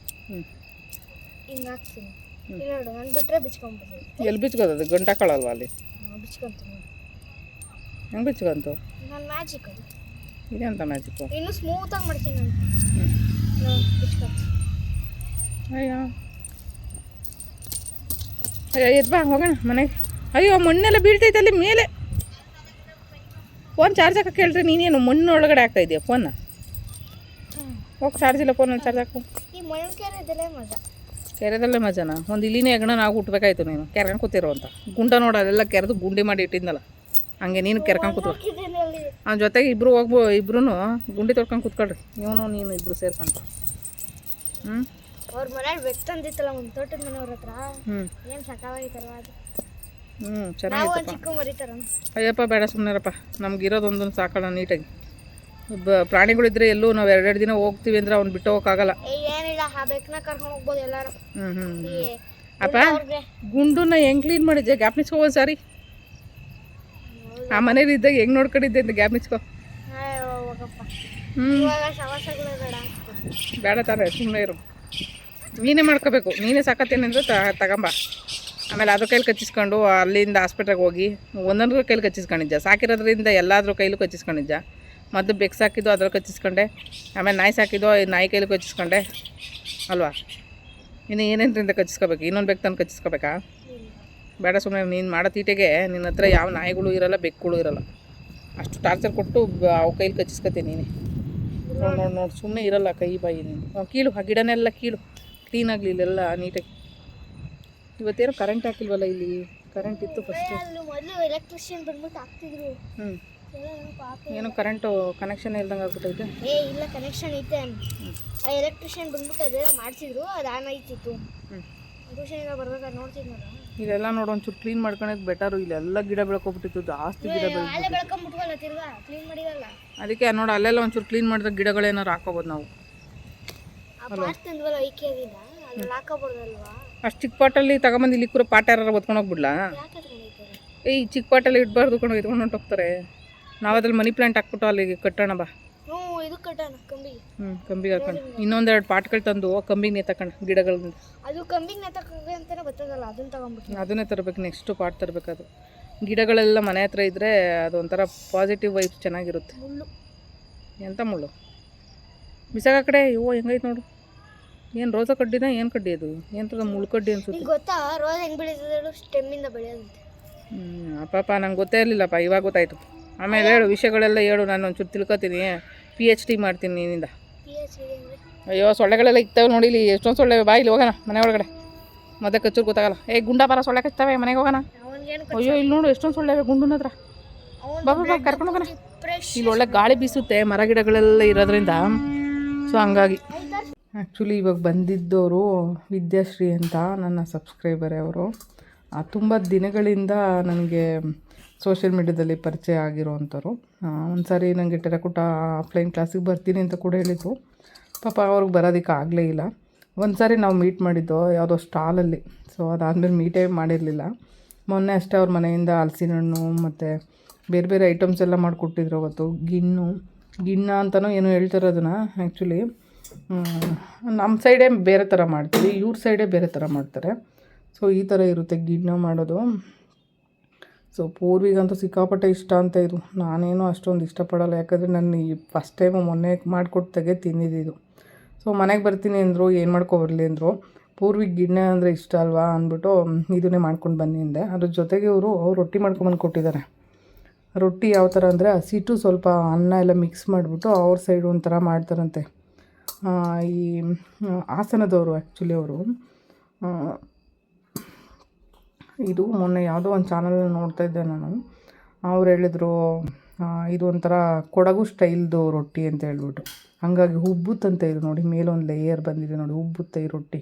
ಹ್ಞೂ, ಹಿಂಗೆ ಹಾಕ್ತೀನಿ. ಇಲ್ಲಿ ನೋಡು ನಾನು ಬಿಟ್ಟರೆ ಬಿಚ್ಕೊಂಡ್ಬಿಡ್ತೀನಿ. ಎಲ್ಲಿ ಬಿಚ್ಕೋದು ಗಂಟು ಹಾಕೊಳ್ಳಲ್ವ ಅಲ್ಲಿ? ಬಿಚ್ಕೊಂತೀನಿ. ಹೆಂಗೆ ಬಿಚ್ಕೊಂತು? ನನ್ನ ಮ್ಯಾಜಿಕ್ ಅದು. ಇದೆಂತ ಮ್ಯಾಜಿಕ್ಕು? ಇನ್ನೂ ಸ್ಮೂತಾಗಿ ಮಾಡ್ತೀನಿ ನಾನು. ಹ್ಞೂ ಬಿಚ್ಕೊಂತೀನಿ. ಅಯ್ಯೋ ಅಯ್ಯೋ ಎದ್ದು ಬಾ ಹೋಗೋಣ ಮನೆಗೆ. ಅಯ್ಯೋ ಮಣ್ಣೆಲ್ಲ ಬೀಳ್ತೈತೆ ಅಲ್ಲಿ ಮೇಲೆ. ಫೋನ್ ಚಾರ್ಜ್ ಹಾಕಕ್ಕೆ ಹೇಳ್ರಿ, ನೀನೇನು ಮಣ್ಣು ಒಳಗಡೆ ಆಗ್ತಾ ಇದೆಯಾ ಫೋನ್ನ? ಹೋಗಿ ಚಾರ್ಜ್ ಇಲ್ಲ ಫೋನಲ್ಲಿ ಚಾರ್ಜ್ ಹಾಕು. ಈ ಮಣ್ಣು ಕೆರೆದಲ್ಲೇ ಮಜಾ. ಕೆರೆದಲ್ಲೇ ಮಜಾನ? ಒಂದು ಇಲ್ಲಿನೇ ಹೆಗಣ ನಾವು ಹುಟ್ಬೇಕಾಯ್ತು ನೀನು ಕೆರ್ಕೊಂಡು ಕೂತಿರೋ ಅಂತ. ಗುಂಡ ನೋಡು ಅಲ್ಲೆಲ್ಲ ಕೆರೆದು ಗುಂಡಿ ಮಾಡಿ ಇಟ್ಟಿದ್ನಲ್ಲ, ಹಂಗೆ ನೀನು ಕೆರ್ಕೊಂಡು ಕೂತ್ಕೊ. ಅವ್ನ ಜೊತೆಗೆ ಇಬ್ಬರು ಇಬ್ರು ಗುಂಡಿ ತೊಳ್ಕೊಂಡು ಕೂತ್ಕೊಳ್ರಿ, ಇವನು ನೀನು ಇಬ್ಬರು ಸೇರ್ಕೊಂಡು. ಹ್ಞೂ ಅವ್ರ ಮನೇಲಿ ಬೆಕ್ ತಂದಿತ್ತಲ್ಲ ಒಂದು ತೋಟದ ಮನೆಯವ್ರ ಹತ್ರ. ಹ್ಞೂ ಏನು ಸಕಾಲಾಗಿತ್ತಲ್ವ ಅದು. ಹ್ಞೂ ನಾವು ಚೆನ್ನಾಗಿತ್ತಪ್ಪ. ಒಂದು ಚಿಕ್ಕ ಮರಿತಾರ. ಅಯ್ಯಪ್ಪ ಬೇಡ ಸುಮ್ಮನೆರಪ್ಪ, ನಮ್ಗಿರೋದೊಂದನ್ನು ಸಾಕೋಣ ನೀಟಾಗಿ. ಪ್ರಾಣಿಗಳಿದ್ರೆ ಎಲ್ಲೂ ನಾವು 2 ದಿನ ಹೋಗ್ತೀವಿ ಅಂದ್ರೆ ಅವ್ನು ಬಿಟ್ಟು ಹೋಗೋಕ್ಕಾಗಲ್ಲ. ಏನಿಲ್ಲ, ಆ ಬೆಕ್ಕನ್ನ ಕರ್ಕೊಂಡು ಹೋಗ್ಬೋದು ಎಲ್ಲಾರು. ಹ್ಞೂ ಅಪ್ಪ ಗುಂಡನ್ನ ಹೆಂಗೆ ಕ್ಲೀನ್ ಮಾಡಿದ್ದೆ? ಗ್ಯಾಪ್ನಿಸ್ಕೋ ಸಾರಿ. ಆ ಮನೇಲಿ ಇದ್ದಾಗ ಹೆಂಗೆ ನೋಡ್ಕೊಂಡಿದ್ದೆ ಅಂತ ಗ್ಯಾಪ್ನಿಸ್ಕೋ. ಹೋಗಪ್ಪ. ಹ್ಞೂ ಇವಾಗ ಸವಾಸಗಳೇ ಬೇಡ. ಬೇಡ ತಾರೆ, ಸುಮ್ಮನೆ ಇರು. ನೀನೇ ಮಾಡ್ಕೋಬೇಕು, ನೀನೇ ಸಾಕತ್ತೇನೆ ಅಂದರೆ ತಗೊಂಬ. ಆಮೇಲೆ ಅದ್ರ ಕೈಲಿ ಕಚ್ಚಿಸ್ಕೊಂಡು ಅಲ್ಲಿಂದ ಹಾಸ್ಪಿಟ್ಲಿಗೆ ಹೋಗಿ ಒಂದೊಂದ್ರ ಕೈಲಿ ಕಚ್ಚಿಸ್ಕೊಂಡಿದ್ದ. ಸಾಕಿರೋದ್ರಿಂದ ಎಲ್ಲಾದ್ರೂ ಕೈಲೂ ಕಚ್ಚಿಸ್ಕೊಂಡಿದ್ದ. ಮೊದಲು ಬೆಕ್ಕು ಸಾಕಿದ್ದು ಅದ್ರಲ್ಲಿ ಕಚ್ಚಿಸ್ಕೊಂಡೆ, ಆಮೇಲೆ ನಾಯಿ ಸಾಕಿದ್ದು ನಾಯಿ ಕೈಲಿ ಕಚ್ಚಿಸ್ಕೊಂಡೆ ಅಲ್ವಾ? ಇನ್ನು ಏನೇನರಿಂದ ಕಚ್ಚಿಸ್ಕೋಬೇಕು? ಇನ್ನೊಂದು ಬೆಕ್ಕು ತಂದು ಕಚ್ಚಿಸ್ಕೋಬೇಕಾ? ಬೇಡ ಸುಮ್ಮನೆ. ನೀನು ಮಾಡೋ ತೀಟೆಗೆ ನಿನ್ನ ಹತ್ರ ಯಾವ ನಾಯಿಗಳು ಇರೋಲ್ಲ, ಬೆಕ್ಕುಗಳು ಇರೋಲ್ಲ. ಅಷ್ಟು ಟಾರ್ಚರ್ ಕೊಟ್ಟು ಅವು ಕೈಲಿ ಕಚ್ಚಿಸ್ಕೊತೀನಿ ನೀನೆ. ನೋಡಿ ಸುಮ್ಮನೆ ಇರೋಲ್ಲ ಕೈ ಬಾಯಿ ನೀನು. ಕೀಳು ಆ ಗಿಡನೆಲ್ಲ ಕೀಳು, ಕ್ಲೀನಾಗಲಿ ಇಲ್ಲೆಲ್ಲ ನೀಟಾಗಿ. ಇವತ್ತೇನು ಕರೆಂಟ್ ಹಾಕಿಲ್ವಲ್ಲ ಇಲ್ಲಿ? ಕರೆಂಟ್ ಇತ್ತು ಫಸ್ಟು. ಅಲ್ಲಿ ಮೊದಲು ಎಲೆಕ್ಟ್ರಿಷಿಯನ್ ಬಂದ್ಬಿಟ್ಟು ಹಾಕ್ತಿದ್ರು. ಹ್ಞೂ ಏನು ಕರೆಂಟು ಕನೆಕ್ಷನ್ ಇಲ್ದಂಗೆ ಆಗ್ಬಿಟ್ಟೈತೆ. ಇಲ್ಲ ಕನೆಕ್ಷನ್ ಐತೆ. ಆ ಎಲೆಕ್ಟ್ರಿಷಿಯನ್ ಬಂದ್ಬಿಟ್ಟು ಅದೇ ಮಾಡಿಸಿದ್ರು, ಅದು ಆನ್ ಆಯ್ತಿತ್ತು. ಟ್ಯೂಷನಿಂದ ಬರ್ಬೇಕಾದ್ರೆ ನೋಡ್ತಿದ್ನಲ್ಲ. ಇಲ್ಲೆಲ್ಲ ನೋಡು ಒಂಚೂರು ಕ್ಲೀನ್ ಮಾಡ್ಕೊಳಕ್ಕೆ ಬೆಟರು. ಇಲ್ಲೆಲ್ಲ ಗಿಡ ಬೆಳ್ಕೊಬಿಟ್ಟಿತ್ತು, ಜಾಸ್ತಿ ಗಿಡ ಅಲ್ಲೇ ಬೆಳ್ಕೊಂಬಿಟ್ವಲ್ಲ, ತಿರ್ಗಾ ಕ್ಲೀನ್ ಮಾಡಿರಲ್ಲ. ಅದಕ್ಕೆ ನೋಡು ಅಲ್ಲೆಲ್ಲ ಒಂಚೂರು ಕ್ಲೀನ್ ಮಾಡಿದ್ರೆ ಗಿಡಗಳೇನಾರು ಹಾಕೋಬೋದು ನಾವು. ಆ ಪಾಟ್ ತಂದ್ವಲ್ಲ ಐಕ್ಯದಿಂದ, ಅಲ್ಲಿ ಹಾಕೋಬೋದಲ್ವಾ? ಅಷ್ಟು ಚಿಕ್ಕ ಪಾಟಲ್ಲಿ ತಗೊಂಬಂದು ಇಲ್ಲಿ ಕೂರ ಪಾಟ ಯಾರು ಹೊತ್ಕೊಂಡು ಹೋಗ್ಬಿಡ್ಲಾ? ಯಾಕೆ ತಗೊಂಡೈತಾರೆ? ಈ ಚಿಕ್ಕ ಪಾಟಲ್ಲಿ ಇಡಬಾರ್ದು ಕೊಂಡು ಎತ್ಕೊಂಡು ಹೊಂಟೋಗ್ತಾರೆ. ನಾವು ಅದ್ರಲ್ಲಿ ಮನಿ ಪ್ಲಾಂಟ್ ಹಾಕ್ಬಿಟ್ಟು ಅಲ್ಲಿಗೆ ಕಟ್ಟೋಣ ಬಾ. ಹ್ಞೂ, ಇದು ಕಟ್ಟೋಣ ಕಂಬಿಗೆ. ಕಂಬಿಗೆ ಹಾಕೊಂಡು ಇನ್ನೊಂದೆರಡು ಪಾಟ್ಗಳು ತಂದು ಕಂಬಿಗೆ ನೇತಕೊಂಡು ಗಿಡಗಳಿಂದ. ಅದು ಕಂಬಿಗೆ ನೆತ್ತಕ್ಕೆ ಅಂತಾನೆ ಬರ್ತದಲ್ಲ, ಅದನ್ನ ತಗೊಂಡ್ಬಿಟ್ಟು ಅದನ್ನೇ ತರಬೇಕು. ನೆಕ್ಸ್ಟು ಪಾಟ್ ತರಬೇಕದು. ಗಿಡಗಳೆಲ್ಲ ಮನೆ ಹತ್ರ ಇದ್ದರೆ ಅದೊಂಥರ ಪಾಸಿಟಿವ್ ವೈಬ್ಸ್ ಚೆನ್ನಾಗಿರುತ್ತೆ. ಮುಳ್ಳು. ಎಂಥ ಮುಳ್ಳು? ಬಿಸಾಕ ಕಡೆ. ಇವು ಹೆಂಗೈತೆ ನೋಡು. ಏನು ರೋಸ ಕಡ್ಡಿನ ಏನು ಕಡ್ಡಿ ಅದು? ಏನಂತದ ಮುಳ್ಳು ಕಡ್ಡಿ ಅನ್ಸುತ್ತೆ. ಈಗ ಗೊತ್ತಾ ರೋಸ್ ಹೆಂಗೆ ಬೆಳೀತದೆ? ಸ್ಟೆಮ್ಮಿಂದ ಬೆಳೆಯೋದಂತೆ. ಅಪ್ಪಪ್ಪ ನಂಗೆ ಗೊತ್ತೇ ಇರಲಿಲ್ಲಪ್ಪ, ಇವಾಗ ಗೊತ್ತಾಯ್ತು. ಆಮೇಲೆ ಹೇಳು ವಿಷಯಗಳೆಲ್ಲ ಹೇಳು, ನಾನು ಒಂಚೂರು ತಿಳ್ಕೊತೀನಿ. PhD ಮಾಡ್ತೀನಿ ನೀನಿಂದ. ಅಯ್ಯೋ ಸೊಳ್ಳೆಗಳೆಲ್ಲ ಇಕ್ತಾವೆ ನೋಡಿ ಇಲ್ಲಿ. ಎಷ್ಟೊಂದು ಸೊಳ್ಳೆ. ಬಾ ಇಲ್ಲಿ ಹೋಗೋಣ ಮನೆ ಒಳಗಡೆ. ಮತ್ತೆ ಕಚ್ಚೂರು ಗೊತ್ತಾಗಲ್ಲ. ಗುಂಡ ಬರ ಸೊಳ್ಳೆ ಕಚ್ತಾವೆ, ಮನೆಗೆ ಹೋಗೋಣ. ಅಯ್ಯೋ ಇಲ್ಲಿ ನೋಡು ಎಷ್ಟೊಂದು ಸೊಳ್ಳೆ ಗುಂಡನ ಹತ್ರ. ಬಾಬಾ ಕರ್ಕೊಂಡು ಹೋಗೋಣ. ಇಲ್ಲಿ ಒಳ್ಳೆ ಗಾಳಿ ಬೀಸುತ್ತೆ, ಮರ ಗಿಡಗಳೆಲ್ಲ ಇರೋದ್ರಿಂದ. ಸೊ ಹಂಗಾಗಿ ಆ್ಯಕ್ಚುಲಿ ಇವಾಗ ಬಂದಿದ್ದವರು ವಿದ್ಯಾಶ್ರೀ ಅಂತ ನನ್ನ ಸಬ್ಸ್ಕ್ರೈಬರೇ ಅವರು. ತುಂಬ ದಿನಗಳಿಂದ ನನಗೆ ಸೋಷಿಯಲ್ ಮೀಡ್ಯಾದಲ್ಲಿ ಪರಿಚಯ ಆಗಿರೋವಂಥವ್ರು. ಒಂದು ಸಾರಿ ನನಗೆ ಟೆರಕೋಟ ಆಫ್ಲೈನ್ ಕ್ಲಾಸಿಗೆ ಬರ್ತೀನಿ ಅಂತ ಕೂಡ ಹೇಳಿದರು. ಪಾಪ ಅವ್ರಿಗೆ ಬರೋದಕ್ಕೆ ಆಗಲೇ ಇಲ್ಲ. ಒಂದು ಸಾರಿ ನಾವು ಮೀಟ್ ಮಾಡಿದ್ದೋ ಯಾವುದೋ ಸ್ಟಾಲಲ್ಲಿ. ಸೊ ಅದಾದಮೇಲೆ ಮೀಟೇ ಮಾಡಿರಲಿಲ್ಲ. ಮೊನ್ನೆ ಅಷ್ಟೇ ಅವ್ರ ಮನೆಯಿಂದ ಹಲಸಿನ ಹಣ್ಣು ಮತ್ತು ಬೇರೆ ಬೇರೆ ಐಟಮ್ಸ್ ಎಲ್ಲ ಮಾಡಿಕೊಟ್ಟಿದ್ರು ಅವತ್ತು. ಗಿಣ್ಣ ಅಂತಲೂ ಏನೋ ಹೇಳ್ತಾರೆ ಅದನ್ನು. ಆ್ಯಕ್ಚುಲಿ ನಮ್ಮ ಸೈಡೇ ಬೇರೆ ಥರ ಮಾಡ್ತೀವಿ, ಇವ್ರ ಸೈಡೇ ಬೇರೆ ಥರ ಮಾಡ್ತಾರೆ. ಸೊ ಈ ಥರ ಇರುತ್ತೆ ಗಿಣ್ಣ ಮಾಡೋದು. ಸೊ ಪೂರ್ವಿಗಂತೂ ಸಿಕ್ಕಾಪಟ್ಟೆ ಇಷ್ಟ ಅಂತ ಇದು. ನಾನೇನು ಅಷ್ಟೊಂದು ಇಷ್ಟಪಡಲ್ಲ, ಯಾಕಂದರೆ ನಾನು ಈ ಫಸ್ಟ್ ಟೈಮು ಮೊನ್ನೆ ಮಾಡಿಕೊಟ್ಟಾಗೆ ತಿಂದಿದ್ದು. ಸೊ ಮನೆಗೆ ಬರ್ತೀನಿ ಅಂದರು, ಏನು ಮಾಡ್ಕೊಬರಲಿ ಅಂದರು. ಪೂರ್ವಿಗೆ ಗಿಣ್ಣೆ ಅಂದರೆ ಇಷ್ಟ ಅಲ್ವಾ ಅಂದ್ಬಿಟ್ಟು ಇದನ್ನೇ ಮಾಡ್ಕೊಂಡು ಬನ್ನಿ ಅಂದೆ. ಅದ್ರ ಜೊತೆಗೆ ಅವ್ರು ರೊಟ್ಟಿ ಮಾಡ್ಕೊಂಬಂದು ಕೊಟ್ಟಿದ್ದಾರೆ. ರೊಟ್ಟಿ ಯಾವ ಥರ ಅಂದರೆ ಹಸಿಟ್ಟು ಸ್ವಲ್ಪ ಅನ್ನ ಎಲ್ಲ ಮಿಕ್ಸ್ ಮಾಡಿಬಿಟ್ಟು ಅವ್ರ ಸೈಡ್ ಒಂಥರ ಮಾಡ್ತಾರಂತೆ. ಈ ಹಾಸನದವರು ಆ್ಯಕ್ಚುಲಿ ಅವರು. ಇದು ಮೊನ್ನೆ ಯಾವುದೋ ಒಂದು ಚಾನಲ್ ನೋಡ್ತಾಯಿದ್ದೆ ನಾನು. ಅವ್ರು ಹೇಳಿದ್ರು ಇದು ಒಂಥರ ಕೊಡಗು ಸ್ಟೈಲ್ದು ರೊಟ್ಟಿ ಅಂತ ಹೇಳ್ಬಿಟ್ಟು. ಹಾಗಾಗಿ ಉಬ್ಬುತ್ತಂತೆ ಇದು ನೋಡಿ, ಮೇಲೊಂದು ಲೇಯರ್ ಬಂದಿದೆ ನೋಡಿ, ಉಬ್ಬುತ್ತೆ ಈ ರೊಟ್ಟಿ.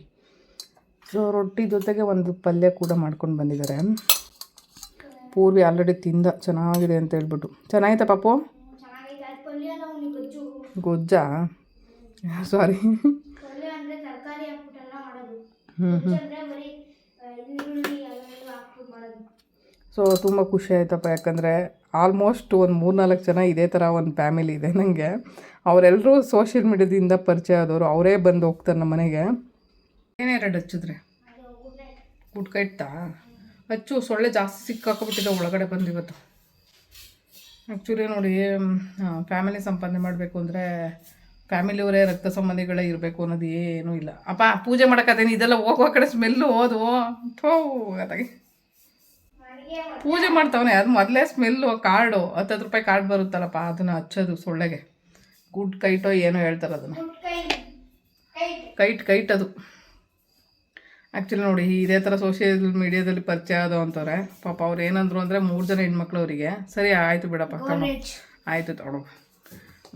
ಸೊ ರೊಟ್ಟಿ ಜೊತೆಗೆ ಒಂದು ಪಲ್ಯ ಕೂಡ ಮಾಡ್ಕೊಂಡು ಬಂದಿದ್ದಾರೆ. ಪೂರ್ವಿ ಆಲ್ರೆಡಿ ತಿಂದ, ಚೆನ್ನಾಗಿದೆ ಅಂತ ಹೇಳ್ಬಿಟ್ಟು. ಚೆನ್ನಾಗಿತ್ತಾ ಪಾಪು? ಗೊಜ್ಜಾ? ಸಾರಿ. ಸೊ ತುಂಬ ಖುಷಿ ಆಯ್ತಪ್ಪ, ಯಾಕಂದರೆ ಆಲ್ಮೋಸ್ಟ್ ಒಂದು 3-4 ಜನ ಇದೇ ಥರ ಒಂದು ಫ್ಯಾಮಿಲಿ ಇದೆ ನನಗೆ. ಅವರೆಲ್ಲರೂ ಸೋಷಿಯಲ್ ಮೀಡ್ಯಾದಿಂದ ಪರಿಚಯ ಆದವರು. ಅವರೇ ಬಂದು ಹೋಗ್ತಾರೆ ನಮ್ಮ ಮನೆಗೆ. ಏನೆರಡು ಹಚ್ಚಿದ್ರೆ ಗುಟ್ಕ ಇಟ್ಟ ಅಚ್ಚು ಸೊಳ್ಳೆ ಜಾಸ್ತಿ ಸಿಕ್ಕಾಕೊಬಿಟ್ಟಿದೆ ಒಳಗಡೆ ಬಂದಿವತ್ತು. ಆ್ಯಕ್ಚುಲಿ ನೋಡಿ, ಫ್ಯಾಮಿಲಿ ಸಂಪಾದನೆ ಮಾಡಬೇಕು ಅಂದರೆ ಫ್ಯಾಮಿಲಿಯವರೇ ರಕ್ತ ಸಂಬಂಧಿಗಳೇ ಇರಬೇಕು ಅನ್ನೋದು ಏನೂ ಇಲ್ಲ. ಅಪ್ಪ ಪೂಜೆ ಮಾಡೋಕ್ಕತ್ತೇನೆ, ಇದೆಲ್ಲ ಹೋಗುವ ಕಡೆ ಸ್ಮೆಲ್ಲು ಹೋದು ಅದಾಗಿ ಪೂಜೆ ಮಾಡ್ತಾವನೆ. ಅದು ಮೊದಲೇ ಸ್ಮೆಲ್ಲು. ಕಾರ್ಡು 10 ರೂಪಾಯಿ ಕಾರ್ಡ್ ಬರುತ್ತಲ್ಲಪ್ಪ, ಅದನ್ನು ಹಚ್ಚೋದು ಸೊಳ್ಳೆಗೆ. ಗುಡ್ ಕೈಟೋ ಏನೋ ಹೇಳ್ತಾರೆ ಅದನ್ನು, ಕೈಟ್ ಅದು. ಆ್ಯಕ್ಚುಲಿ ನೋಡಿ, ಇದೇ ಥರ ಸೋಷಿಯಲ್ ಮೀಡಿಯಾದಲ್ಲಿ ಪರಿಚಯ ಆದವು ಅಂತವ್ರೆ. ಪಾಪ ಅವ್ರು ಏನಂದ್ರು ಅಂದರೆ 3 ಜನ ಹೆಣ್ಮಕ್ಳು ಅವರಿಗೆ. ಸರಿ ಆಯಿತು ಬಿಡಪ್ಪ, ಆಯಿತು ತಗೊಳು.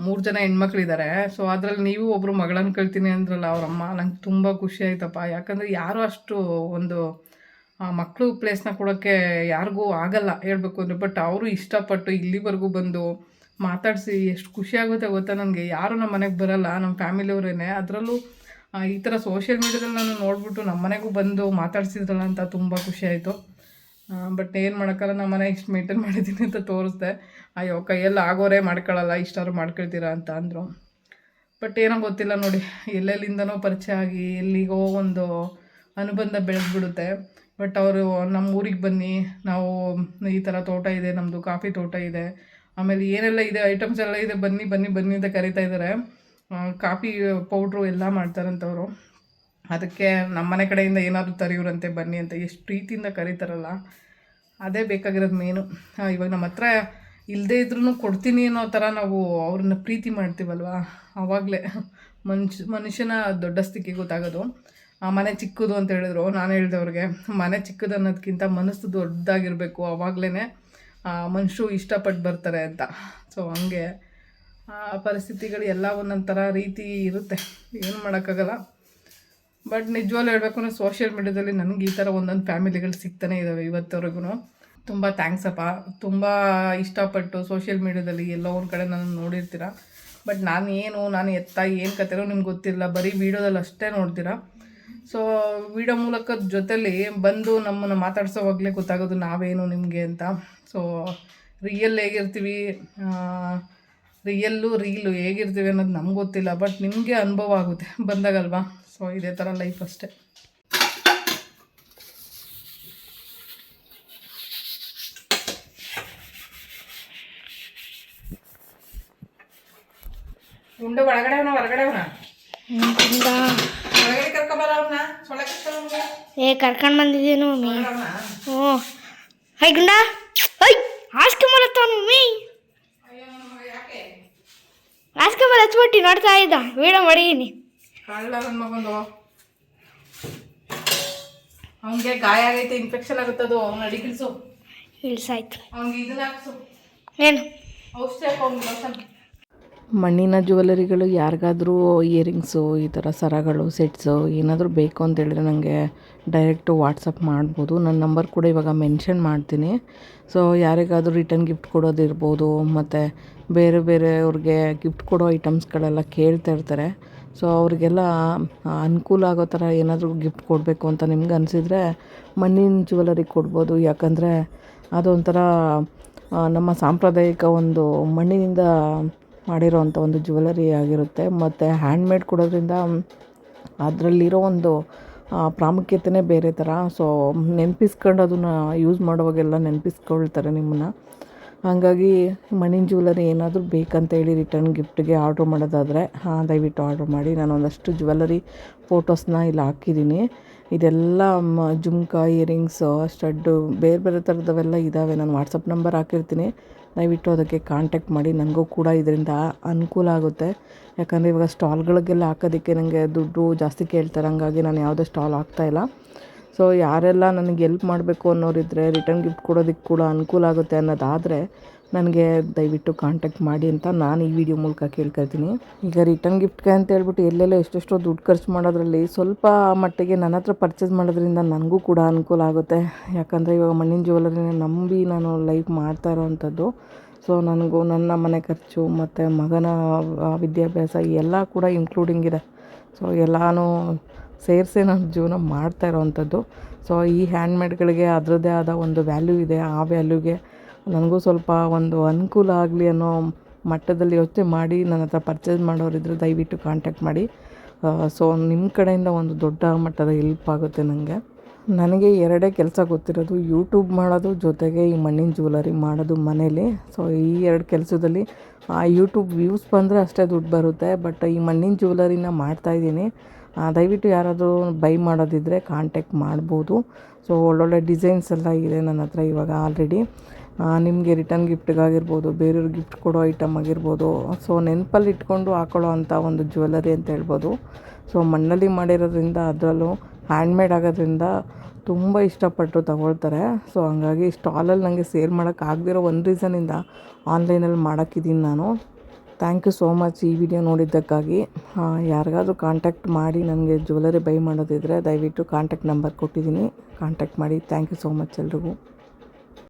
3 ಜನ ಹೆಣ್ಮಕ್ಳಿದ್ದಾರೆ. ಸೊ ಅದರಲ್ಲಿ ನೀವು ಒಬ್ಬರು ಮಗಳನ್ನ ಕಳ್ತೀನಿ ಅಂದ್ರಲ್ಲ ಅವರಮ್ಮ, ನಂಗೆ ತುಂಬ ಖುಷಿ ಆಯ್ತಪ್ಪ. ಯಾಕಂದರೆ ಯಾರೂ ಅಷ್ಟು ಒಂದು ಮಕ್ಕಳು ಪ್ಲೇಸ್ನ ಕೊಡೋಕ್ಕೆ ಯಾರಿಗೂ ಆಗಲ್ಲ ಹೇಳ್ಬೇಕು ಅಂದರೆ. ಬಟ್ ಅವರು ಇಷ್ಟಪಟ್ಟು ಇಲ್ಲಿವರೆಗೂ ಬಂದು ಮಾತಾಡಿಸಿ ಎಷ್ಟು ಖುಷಿ ಆಗುತ್ತೆ ಗೊತ್ತಾ ನನಗೆ. ಯಾರು ನಮ್ಮ ಮನೆಗೆ ಬರೋಲ್ಲ, ನಮ್ಮ ಫ್ಯಾಮಿಲಿಯವರೇ. ಅದರಲ್ಲೂ ಈ ಥರ ಸೋಷಿಯಲ್ ಮೀಡ್ಯಾದಲ್ಲಿ ನಾನು ನೋಡಿಬಿಟ್ಟು ನಮ್ಮ ಮನೆಗೂ ಬಂದು ಮಾತಾಡ್ಸಿದ್ರಲ್ಲ ಅಂತ ತುಂಬ ಖುಷಿ ಆಯಿತು. ಬಟ್ ಏನು ಮಾಡೋಕ್ಕಲ್ಲ, ನಮ್ಮ ಮನೆ ಇಷ್ಟು ಮೇಂಟೈನ್ ಮಾಡಿದ್ದೀನಿ ಅಂತ ತೋರಿಸ್ದೆ. ಅಯ್ಯೋ ಕೈಯಲ್ಲಿ ಆಗೋರೇ ಮಾಡ್ಕೊಳ್ಳಲ್ಲ, ಇಷ್ಟಾದ್ರು ಮಾಡ್ಕೊಳ್ತೀರಾ ಅಂತ ಅಂದರು. ಬಟ್ ಏನೋ ಗೊತ್ತಿಲ್ಲ ನೋಡಿ, ಎಲ್ಲೆಲ್ಲಿಂದನೋ ಪರಿಚಯ ಆಗಿ ಎಲ್ಲಿಗೋ ಒಂದು ಅನುಬಂಧ ಬೆಳೆದ್ಬಿಡುತ್ತೆ. ಬಟ್ ಅವರು ನಮ್ಮ ಊರಿಗೆ ಬನ್ನಿ, ನಾವು ಈ ಥರ ತೋಟ ಇದೆ, ನಮ್ಮದು ಕಾಫಿ ತೋಟ ಇದೆ, ಆಮೇಲೆ ಏನೆಲ್ಲ ಇದೆ ಐಟಮ್ಸ್ ಎಲ್ಲ ಇದೆ, ಬನ್ನಿ ಬನ್ನಿ ಬನ್ನಿ ಅಂತ ಕರೀತಾ ಇದ್ದಾರೆ. ಕಾಫಿ ಪೌಡ್ರು ಎಲ್ಲ ಮಾಡ್ತಾರಂತವರು. ಅದಕ್ಕೆ ನಮ್ಮ ಮನೆ ಕಡೆಯಿಂದ ಏನಾದರೂ ತರಿವ್ರಂತೆ ಬನ್ನಿ ಅಂತ ಎಷ್ಟು ಪ್ರೀತಿಯಿಂದ ಕರೀತಾರಲ್ಲ, ಅದೇ ಬೇಕಾಗಿರೋದು ಮೇನು. ಇವಾಗ ನಮ್ಮ ಹತ್ರ ಇಲ್ಲದೇ ಇದ್ರೂ ಕೊಡ್ತೀನಿ ಅನ್ನೋ ಥರ ನಾವು ಅವ್ರನ್ನ ಪ್ರೀತಿ ಮಾಡ್ತೀವಲ್ವ, ಆವಾಗಲೇ ಮನುಷ್ಯನ ದೊಡ್ಡ ಸ್ಥಿತಿಗೆ ಗೊತ್ತಾಗೋದು. ಮನೆ ಚಿಕ್ಕದು ಅಂತ ಹೇಳಿದ್ರು. ನಾನು ಹೇಳಿದೆ ಅವ್ರಿಗೆ, ಮನೆ ಚಿಕ್ಕದು ಅನ್ನೋದಕ್ಕಿಂತ ಮನಸ್ಸು ದೊಡ್ಡದಾಗಿರಬೇಕು, ಆವಾಗಲೇ ಮನುಷ್ಯರು ಇಷ್ಟಪಟ್ಟು ಬರ್ತಾರೆ ಅಂತ. ಸೊ ಹಂಗೆ ಪರಿಸ್ಥಿತಿಗಳು ಎಲ್ಲ ಒಂದೊಂಥರ ರೀತಿ ಇರುತ್ತೆ, ಏನು ಮಾಡೋಕ್ಕಾಗಲ್ಲ. ಬಟ್ ನಿಜವಾಗ್ಲೂ ಹೇಳಬೇಕು ಅಂದರೆ ಸೋಷಿಯಲ್ ಮೀಡ್ಯಾದಲ್ಲಿ ನನಗೆ ಈ ಥರ ಒಂದೊಂದು ಫ್ಯಾಮಿಲಿಗಳು ಸಿಗ್ತಾನೆ ಇದ್ದಾವೆ ಇವತ್ತವರೆಗೂ. ತುಂಬ ಥ್ಯಾಂಕ್ಸಪ್ಪ. ತುಂಬ ಇಷ್ಟಪಟ್ಟು ಸೋಷಿಯಲ್ ಮೀಡ್ಯಾದಲ್ಲಿ ಎಲ್ಲೋ ಒಂದು ಕಡೆ ನಾನು ನೋಡಿರ್ತೀರ. ಬಟ್ ನಾನು ಎತ್ತ ಏನು ಕತೆನೋ ನಿಮ್ಗೆ ಗೊತ್ತಿಲ್ಲ, ಬರೀ ವೀಡಿಯೋದಲ್ಲಿ ಅಷ್ಟೇ ನೋಡ್ತೀರಾ. ಸೊ ವಿಡಿಯೋ ಮೂಲಕದ ಜೊತೆಲಿ ಬಂದು ನಮ್ಮನ್ನು ಮಾತಾಡ್ಸೋವಾಗಲೇ ಗೊತ್ತಾಗೋದು ನಾವೇನು ನಿಮಗೆ ಅಂತ. ಸೊ ರಿಯಲ್ ಹೇಗಿರ್ತೀವಿ, ರೀಲು ಹೇಗಿರ್ತೀವಿ ಅನ್ನೋದು ನಮ್ಗೆ ಗೊತ್ತಿಲ್ಲ. ಬಟ್ ನಿಮಗೆ ಅನುಭವ ಆಗುತ್ತೆ ಬಂದಾಗಲ್ವಾ. ಸೊ ಇದೇ ಥರ ಲೈಫ್ ಅಷ್ಟೇ. ಉಂಡೆ ಒಳಗಡೆ ಅವನ ಹೊರಗಡೆ ಅವನ ಒಳಗಡೆ ಕರ್ಕೊಂಬರ ಅವನ್ನ ಸೊಳ್ಳೆ ಕರ್ಕೊಂಡು ಬಂದಿದ್ದೀನಿ ಮಮ್ಮಿ. ಹ್ಞೂ ಹೈ ಗುಂಡ ಹೈ ಹಾಸ್ಕೊಂಬರತ್ತ ಮಮ್ಮಿ, ಹಾಸ್ಕೊಂಬರ ಹಚ್ಬಿಟ್ಟು ನೋಡ್ತಾ ಇದ್ದ ವೀಡಿಯೋ ಮಾಡಿದ್ದೀನಿ. ಕಳ್ಳ ನನ್ನ ಮಗಂದು ಅವನಿಗೆ ಗಾಯ ಆಗೈತೆ, ಇನ್ಫೆಕ್ಷನ್ ಆಗುತ್ತದು. ಅವ್ನ ಅಡಿಗಿಲ್ಸು, ಇಳಿಸಾಯ್ತು. ಅವ್ನಿಗೆ ಇದನ್ನ ಹಾಕ್ಸು, ಏನು ಔಷಧಿ ಹಾಕಿ. ಮಣ್ಣಿನ ಜ್ಯುವೆಲರಿಗಳು ಯಾರಿಗಾದರೂ ಇಯರಿಂಗ್ಸು, ಈ ಥರ ಸರಗಳು, ಸೆಟ್ಸು ಏನಾದರೂ ಬೇಕು ಅಂತೇಳಿದ್ರೆ ನನಗೆ ಡೈರೆಕ್ಟು ವಾಟ್ಸಪ್ ಮಾಡ್ಬೋದು. ನನ್ನ ನಂಬರ್ ಕೂಡ ಇವಾಗ ಮೆನ್ಷನ್ ಮಾಡ್ತೀನಿ. ಸೊ ಯಾರಿಗಾದರೂ ರಿಟರ್ನ್ ಗಿಫ್ಟ್ ಕೊಡೋದಿರ್ಬೋದು, ಮತ್ತು ಬೇರೆ ಬೇರೆಯವ್ರಿಗೆ ಗಿಫ್ಟ್ ಕೊಡೋ ಐಟಮ್ಸ್ಗಳೆಲ್ಲ ಕೇಳ್ತಾ ಇರ್ತಾರೆ. ಸೊ ಅವ್ರಿಗೆಲ್ಲ ಅನುಕೂಲ ಆಗೋ ಥರ ಏನಾದರೂ ಗಿಫ್ಟ್ ಕೊಡಬೇಕು ಅಂತ ನಿಮ್ಗೆ ಅನಿಸಿದರೆ ಮಣ್ಣಿನ ಜ್ಯುವೆಲರಿ ಕೊಡ್ಬೋದು. ಯಾಕಂದರೆ ಅದೊಂಥರ ನಮ್ಮ ಸಾಂಪ್ರದಾಯಿಕ ಒಂದು ಮಣ್ಣಿನಿಂದ ಮಾಡಿರೋವಂಥ ಒಂದು ಜ್ಯುವೆಲರಿ ಆಗಿರುತ್ತೆ. ಮತ್ತು ಹ್ಯಾಂಡ್ಮೇಡ್ ಕೊಡೋದ್ರಿಂದ ಅದರಲ್ಲಿರೋ ಒಂದು ಪ್ರಾಮುಖ್ಯತೆಯೇ ಬೇರೆ ಥರ. ಸೊ ನೆನಪಿಸ್ಕೊಂಡು ಅದನ್ನು ಯೂಸ್ ಮಾಡುವಾಗೆಲ್ಲ ನೆನಪಿಸ್ಕೊಳ್ತಾರೆ ನಿಮ್ಮನ್ನು. ಹಾಗಾಗಿ ಮಣ್ಣಿನ ಜ್ಯುವೆಲರಿ ಏನಾದರೂ ಬೇಕಂತೇಳಿ ರಿಟರ್ನ್ ಗಿಫ್ಟ್ಗೆ ಆರ್ಡ್ರ್ ಮಾಡೋದಾದರೆ ದಯವಿಟ್ಟು ಆರ್ಡ್ರ್ ಮಾಡಿ. ನಾನು ಒಂದಷ್ಟು ಜ್ಯುವೆಲರಿ ಫೋಟೋಸ್ನ ಇಲ್ಲಿ ಹಾಕಿದ್ದೀನಿ. ಇದೆಲ್ಲ ಜುಮ್ಕಾ, ಇಯರಿಂಗ್ಸು, ಸ್ಟಡ್ಡು, ಬೇರೆ ಬೇರೆ ಥರದವೆಲ್ಲ ಇದ್ದಾವೆ. ನಾನು ವಾಟ್ಸಪ್ ನಂಬರ್ ಹಾಕಿರ್ತೀನಿ, ದಯವಿಟ್ಟು ಅದಕ್ಕೆ ಕಾಂಟ್ಯಾಕ್ಟ್ ಮಾಡಿ. ನನಗೂ ಕೂಡ ಇದರಿಂದ ಅನುಕೂಲ ಆಗುತ್ತೆ. ಯಾಕಂದರೆ ಇವಾಗ ಸ್ಟಾಲ್ಗಳಿಗೆಲ್ಲ ಹಾಕೋದಕ್ಕೆ ನನಗೆ ದುಡ್ಡು ಜಾಸ್ತಿ ಕೇಳ್ತಾರೆ. ಹಂಗಾಗಿ ನಾನು ಯಾವುದೇ ಸ್ಟಾಲ್ ಹಾಕ್ತಾಯಿಲ್ಲ. ಸೊ ಯಾರೆಲ್ಲ ನನಗೆ ಎಲ್ಪ್ ಮಾಡಬೇಕು ಅನ್ನೋರಿದ್ದರೆ, ರಿಟರ್ನ್ ಗಿಫ್ಟ್ ಕೊಡೋದಕ್ಕೆ ಕೂಡ ಅನುಕೂಲ ಆಗುತ್ತೆ ಅನ್ನೋದಾದರೆ ನನಗೆ ದಯವಿಟ್ಟು ಕಾಂಟ್ಯಾಕ್ಟ್ ಮಾಡಿ ಅಂತ ನಾನು ಈ ವಿಡಿಯೋ ಮೂಲಕ ಕೇಳ್ಕೊಳ್ತೀನಿ. ಈಗ ರಿಟರ್ನ್ ಗಿಫ್ಟ್ಗೆ ಅಂತ ಹೇಳ್ಬಿಟ್ಟು ಎಲ್ಲೆಲ್ಲ ಎಷ್ಟೆಷ್ಟೋ ದುಡ್ಡು ಖರ್ಚು ಮಾಡೋದ್ರಲ್ಲಿ ಸ್ವಲ್ಪ ಮಟ್ಟಿಗೆ ನನ್ನ ಹತ್ರ ಪರ್ಚೇಸ್ ಮಾಡೋದ್ರಿಂದ ನನಗೂ ಕೂಡ ಅನುಕೂಲ ಆಗುತ್ತೆ. ಯಾಕಂದರೆ ಇವಾಗ ಮಣ್ಣಿನ ಜ್ಯುವೆಲರಿನ ನಂಬಿ ನಾನು ಲೈಫ್ ಮಾಡ್ತಾ ಇರೋವಂಥದ್ದು. ಸೊ ನನಗೂ ನನ್ನ ಮನೆ ಖರ್ಚು ಮತ್ತು ಮಗನ ವಿದ್ಯಾಭ್ಯಾಸ ಎಲ್ಲ ಕೂಡ ಇನ್ಕ್ಲೂಡಿಂಗ್ ಇದೆ. ಸೊ ಎಲ್ಲನೂ ಸೇರಿಸಿ ನಾನು ಜೀವನ ಮಾಡ್ತಾ ಇರೋವಂಥದ್ದು. ಸೊ ಈ ಹ್ಯಾಂಡ್ಮೇಡ್ಗಳಿಗೆ ಅದರದ್ದೇ ಆದ ಒಂದು ವ್ಯಾಲ್ಯೂ ಇದೆ. ಆ ವ್ಯಾಲ್ಯೂಗೆ ನನಗೂ ಸ್ವಲ್ಪ ಒಂದು ಅನುಕೂಲ ಆಗಲಿ ಅನ್ನೋ ಮಟ್ಟದಲ್ಲಿ ಯೋಚನೆ ಮಾಡಿ ನನ್ನ ಹತ್ರ ಪರ್ಚೇಸ್ ಮಾಡೋರಿದ್ದರೆ ದಯವಿಟ್ಟು ಕಾಂಟ್ಯಾಕ್ಟ್ ಮಾಡಿ. ಸೊ ನಿಮ್ಮ ಕಡೆಯಿಂದ ಒಂದು ದೊಡ್ಡ ಮಟ್ಟದ ಹೆಲ್ಪ್ ಆಗುತ್ತೆ ನನಗೆ. ನನಗೆ ಎರಡೇ ಕೆಲಸ ಗೊತ್ತಿರೋದು, ಯೂಟ್ಯೂಬ್ ಮಾಡೋದು ಜೊತೆಗೆ ಈ ಮಣ್ಣಿನ ಜ್ಯುವೆಲರಿ ಮಾಡೋದು ಮನೇಲಿ. ಸೊ ಈ ಎರಡು ಕೆಲಸದಲ್ಲಿ ಯೂಟ್ಯೂಬ್ ವ್ಯೂಸ್ ಬಂದರೆ ಅಷ್ಟೇ ದುಡ್ಡು ಬರುತ್ತೆ. ಬಟ್ ಈ ಮಣ್ಣಿನ ಜ್ಯುವೆಲರಿನ ಮಾಡ್ತಾಯಿದ್ದೀನಿ. ದಯವಿಟ್ಟು ಯಾರಾದರೂ ಬೈ ಮಾಡೋದಿದ್ದರೆ ಕಾಂಟ್ಯಾಕ್ಟ್ ಮಾಡ್ಬೋದು. ಸೊ ಒಳ್ಳೊಳ್ಳೆ ಡಿಸೈನ್ಸ್ ಎಲ್ಲ ಇದೆ ನನ್ನ ಹತ್ರ ಇವಾಗ ಆಲ್ರೆಡಿ. ನಿಮಗೆ ರಿಟರ್ನ್ ಗಿಫ್ಟ್ಗಾಗಿರ್ಬೋದು, ಬೇರೆಯವ್ರಿಗೆ ಗಿಫ್ಟ್ ಕೊಡೋ ಐಟಮ್ ಆಗಿರ್ಬೋದು. ಸೊ ನೆನಪಲ್ಲಿ ಇಟ್ಕೊಂಡು ಹಾಕೊಳ್ಳೋ ಅಂಥ ಒಂದು ಜ್ಯುವೆಲರಿ ಅಂತ ಹೇಳ್ಬೋದು. ಸೊ ಮಣ್ಣಲ್ಲಿ ಮಾಡಿರೋದ್ರಿಂದ, ಅದರಲ್ಲೂ ಹ್ಯಾಂಡ್ಮೇಡ್ ಆಗೋದ್ರಿಂದ ತುಂಬ ಇಷ್ಟಪಟ್ಟು ತಗೊಳ್ತಾರೆ. ಸೊ ಹಂಗಾಗಿ ಸ್ಟಾಲಲ್ಲಿ ನನಗೆ ಸೇಲ್ ಮಾಡೋಕ್ಕಾಗದಿರೋ ಒಂದು ರೀಸನಿಂದ ಆನ್ಲೈನಲ್ಲಿ ಮಾಡೋಕ್ಕಿದ್ದೀನಿ ನಾನು. ಥ್ಯಾಂಕ್ ಯು ಸೋ ಮಚ್ ಈ ವಿಡಿಯೋ ನೋಡಿದ್ದಕ್ಕಾಗಿ. ಯಾರಿಗಾದ್ರೂ ಕಾಂಟ್ಯಾಕ್ಟ್ ಮಾಡಿ ನನಗೆ ಜ್ಯುವೆಲರಿ ಬೈ ಮಾಡೋದಿದ್ದರೆ ದಯವಿಟ್ಟು ಕಾಂಟ್ಯಾಕ್ಟ್ ನಂಬರ್ ಕೊಟ್ಟಿದ್ದೀನಿ, ಕಾಂಟ್ಯಾಕ್ಟ್ ಮಾಡಿ. ಥ್ಯಾಂಕ್ ಯು ಸೋ ಮಚ್ ಎಲ್ರಿಗೂ.